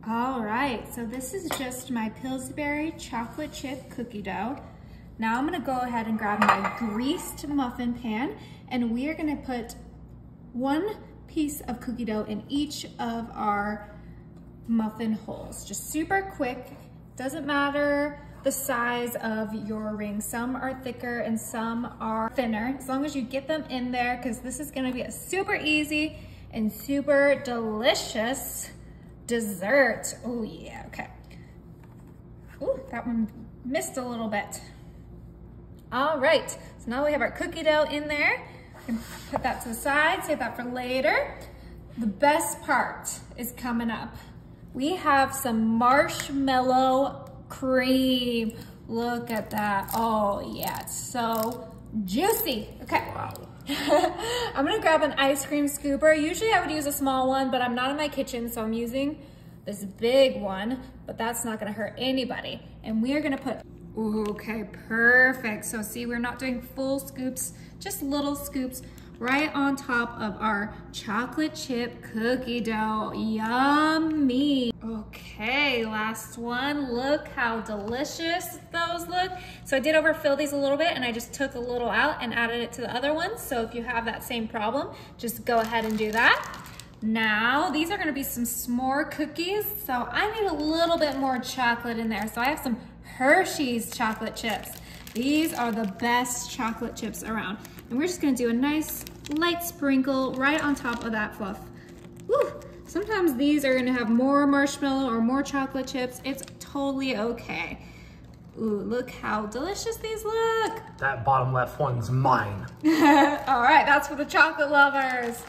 All right, so this is just my Pillsbury chocolate chip cookie dough. Now I'm gonna go ahead and grab my greased muffin pan, and we are gonna put 1 piece of cookie dough in each of our muffin holes. Just super quick, doesn't matter the size of your ring. Some are thicker and some are thinner, as long as you get them in there, because this is gonna be a super easy and super delicious dessert. Oh yeah, okay. Ooh, that one missed a little bit. All right, so now we have our cookie dough in there. We can put that to the side, save that for later. The best part is coming up. We have some marshmallow cream. Look at that. Oh yeah, it's so juicy. Okay. Wow. I'm gonna grab an ice cream scooper. Usually I would use a small one, but I'm not in my kitchen, so I'm using this big one, but that's not gonna hurt anybody. And we are gonna put, okay, perfect. So see, we're not doing full scoops, just little scoops right on top of our chocolate chip cookie dough. Yummy. Okay, last one. Look how delicious those look. So I did overfill these a little bit, and I just took a little out and added it to the other ones. So if you have that same problem, just go ahead and do that. Now, these are gonna be some s'more cookies. So I need a little bit more chocolate in there. So I have some Hershey's chocolate chips. These are the best chocolate chips around. And we're just gonna do a nice light sprinkle right on top of that fluff. Woo! Sometimes these are gonna have more marshmallow or more chocolate chips. It's totally okay. Ooh, look how delicious these look. That bottom left one's mine. All right, that's for the chocolate lovers.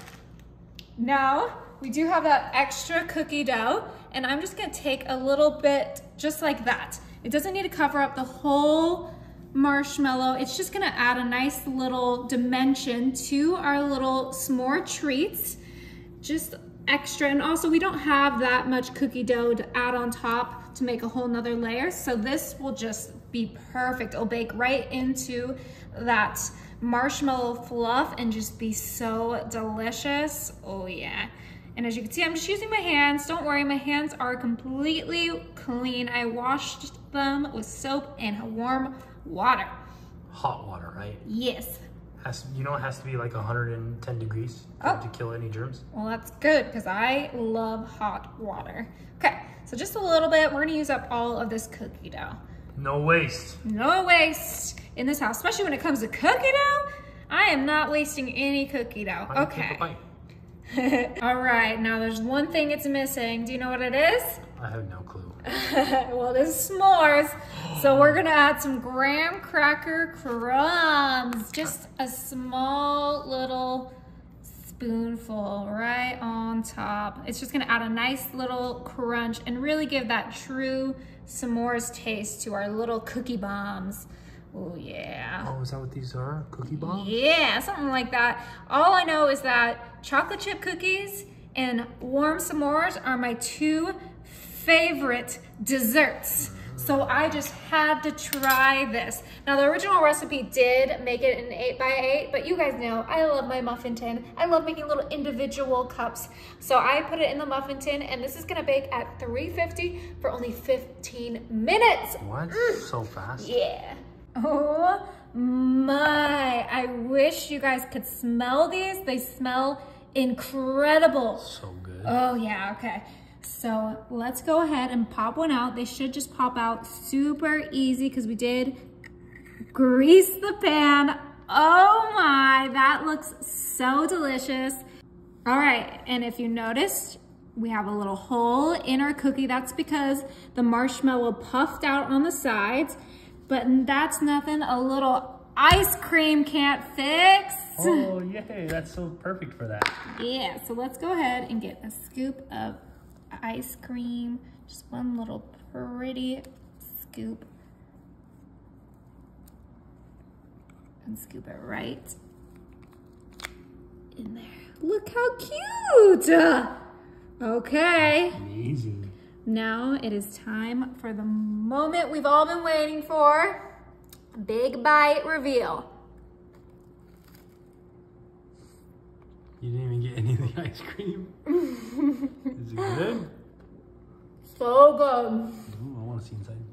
Now, we do have that extra cookie dough, and I'm just gonna take a little bit just like that. It doesn't need to cover up the whole marshmallow. It's just gonna add a nice little dimension to our little s'more treats. Just extra, and also we don't have that much cookie dough to add on top to make a whole nother layer, so this will just be perfect. It'll bake right into that marshmallow fluff and just be so delicious. Oh yeah. And as you can see, I'm just using my hands. Don't worry, my hands are completely clean. I washed them with soap and warm water. Hot water, right? Yes. You know it has to be like 110 degrees to kill any germs? Well, that's good, because I love hot water. Okay, so just a little bit. We're gonna use up all of this cookie dough. No waste. No waste in this house, especially when it comes to cookie dough. I am not wasting any cookie dough. Okay. All right, now there's one thing it's missing. Do you know what it is? I have no clue. Well, this is s'mores. So we're gonna add some graham cracker crumbs. Just a small little spoonful right on top. It's just gonna add a nice little crunch and really give that true s'mores taste to our little cookie bombs. Oh yeah. Oh, is that what these are? Cookie bombs? Yeah, something like that. All I know is that chocolate chip cookies and warm s'mores are my 2 favorite desserts. So I just had to try this. Now the original recipe did make it an 8x8, but you guys know I love my muffin tin. I love making little individual cups. So I put it in the muffin tin, and this is gonna bake at 350 for only 15 minutes. What? So fast? Yeah. Oh my, I wish you guys could smell these. They smell incredible. So good. Oh yeah, okay. So let's go ahead and pop one out. They should just pop out super easy because we did grease the pan. Oh my, that looks so delicious. All right, and if you noticed, we have a little hole in our cookie. That's because the marshmallow puffed out on the sides, but that's nothing a little ice cream can't fix. Oh yay, that's so perfect for that. Yeah, so let's go ahead and get a scoop of ice cream. Just one little pretty scoop. And scoop it right in there. Look how cute! Okay. Amazing. Now it is time for the moment we've all been waiting for. Big bite reveal. You didn't even get any of the ice cream? Is it good? So good. Ooh, I want to see inside.